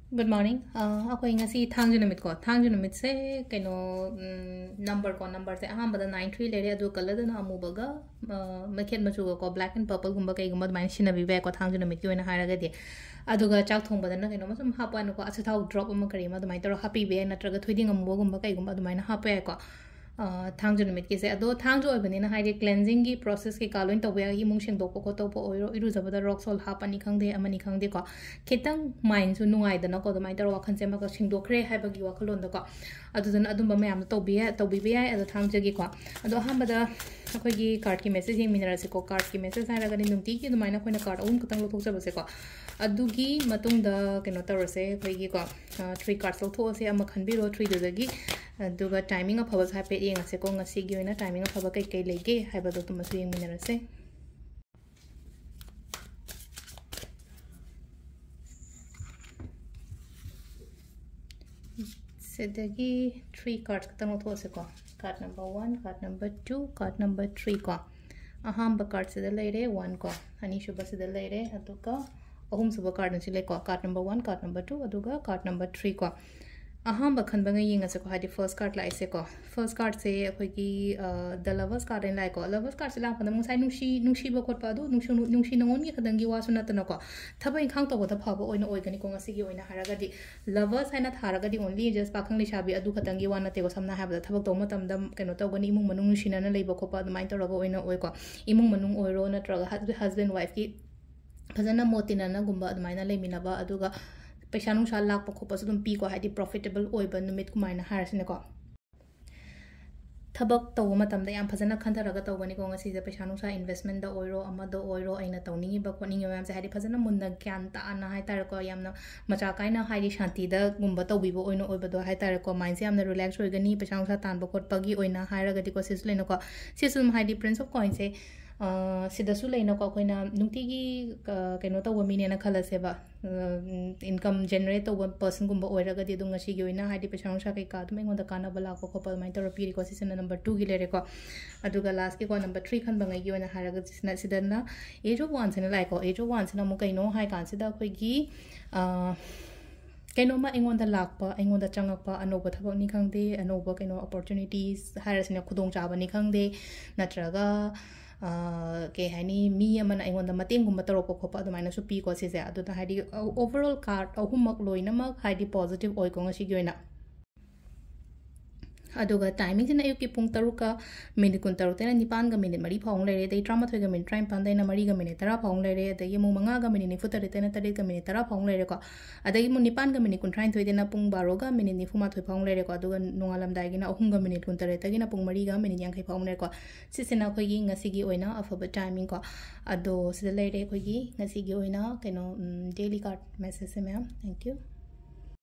Good morning. Ako ngasi thangju namit ko. Thangju namit se kaino number ko number se aham bada 93 lere adu color da na amu baga makhet machu ko black and purple gumba kai gumba mai shina bi ba ko thangju namit ki oina haraga de adu ga chak thong bada na kaino masum hapa no ko acha thau drop ma kari ma mai taro happy be na traga thoiding amu gumba kai gumba mai na hapa ko thangju namit ki se ado thangju oi bani na hai cleansing gi process ki kaloin to ba gi mung sheng do ko to po oiro iru zabada rock salt hapa ni khang de amani khang de ko khitang mind su nungai da na ko do mai taro wakhan se ma ko sing do kre hai ba gi wakhalon da ko adu dan adum ba mayam to bi bi ai ado thangju gi ko ado ham bada akhoi gi card ki message hi minara se ko card ki message hai ra ga ni numti ki do mai na khoina card un kutang lo thok ba se ko adu gi matung da keno tar se khoi gi ko 3 cards lo tho se ama khan bi ro 3 da gi aduga timing of hours hape yeng ase ko ngasi gi oina timing of haba kai kai lege haiba do tumasu yeng minara se sedagi 3 cards katang lo se ko card number 1 card number 2 card number 3 ko ahamba card se de leire 1 ko ani shuba se de leire aduga ahum suba card ni le ko card number 1 card number 2 aduga card number 3 ko ahamba khanbanga yinga se ko hadi first card lai se ko first card se akhoi ki the lovers card in lai ko lovers card se la pa mung sai nungshi ba khot pa du nungshi nongon gi khadang gi wa suna ta na ko thabai khang to ba ta pha ba oina oi gani ko ngasi gi oina haraga di lovers haina tharaga di only just pakhang li shabi adu khadang gi wa na te ko samna ha ba thabak to matam dam keno to gani imung manung nungshi na leiba ko pa du main to roga oina oi ko imung manung oi ro na traga husband wife ki phajana motina na gumba adu maina leimina ba aduga पैसा नुसा लाख खोपस तुम P को हाइदी profitable ओइबा नुमित कुमाइना हारसिने को थबक तव मतम दा याम फजना खंथरगा तवनी को ngasi je पैसा नुसा investment दा ओइरो अमा दा ओइरो आइना तवनिंगी बा कोनिंग मैम से हाइदी फजना मुन्ना ज्ञान ता ना हाइ तार को यामना मचा काइना हाइदी शांति दा गुम्बा तवबिबो ओइनो ओइबा दो हाइ तार को माइंड से यामना रिलैक्स होइगनी पैसा नुसा तान बकोट पगी ओइना हाइरगा दि को सिस लेनो को सिसुम हाइदी प्रिंस ऑफ कॉइन से सिदसु लेनो को कोइना नुंतिगी केनो तव मिने ना खलसेबा इनकम जनरेट तव पर्सन गुम्बा ओइरगा दि दुंगा सी गोइना हाइदी पैसा नुसा kai ka dum engon da kana bala ko ko mai tor pi ko season number 2 gi lere ko aduga last ki ko number 3 khan bangai gi ona haraga sina sidana age of 1 sina like ko age of 1 sina mu kai no hai kan sida khoi gi kaino ma engon da lak pa engon da changak pa anoba thabak ni khang de anoba kaino opportunities harasina khudong chaba ni khang de natraga ke hani mi amana engon da mateng gum bataro ko khopa do maina su pi ko se adu da hadi overall card ahumak loina mak hadi positive oi ko ngasi goina aduga timing sina ayuk ki pung taruka minute kun taru tena nipan ga minute mari phong lere dei drama thoi ga minute try pan dai na mari ga minute tara phong lere dei mu manga ga minute ni futare tena tare ga minute tara phong lere ko adai mu nipan ga minute kun try thoi dena pung baro ga minute ni fuma thoi phong lere ko aduga nongalam dai gi na ahum ga minute kun tare ta gi na pung mari ga minute yang khai phong lere ko sisina khoi gi ngasi gi oina afaba timing ko ado sida lere khoi gi ngasi gi oina kaino daily card message se ma'am thank you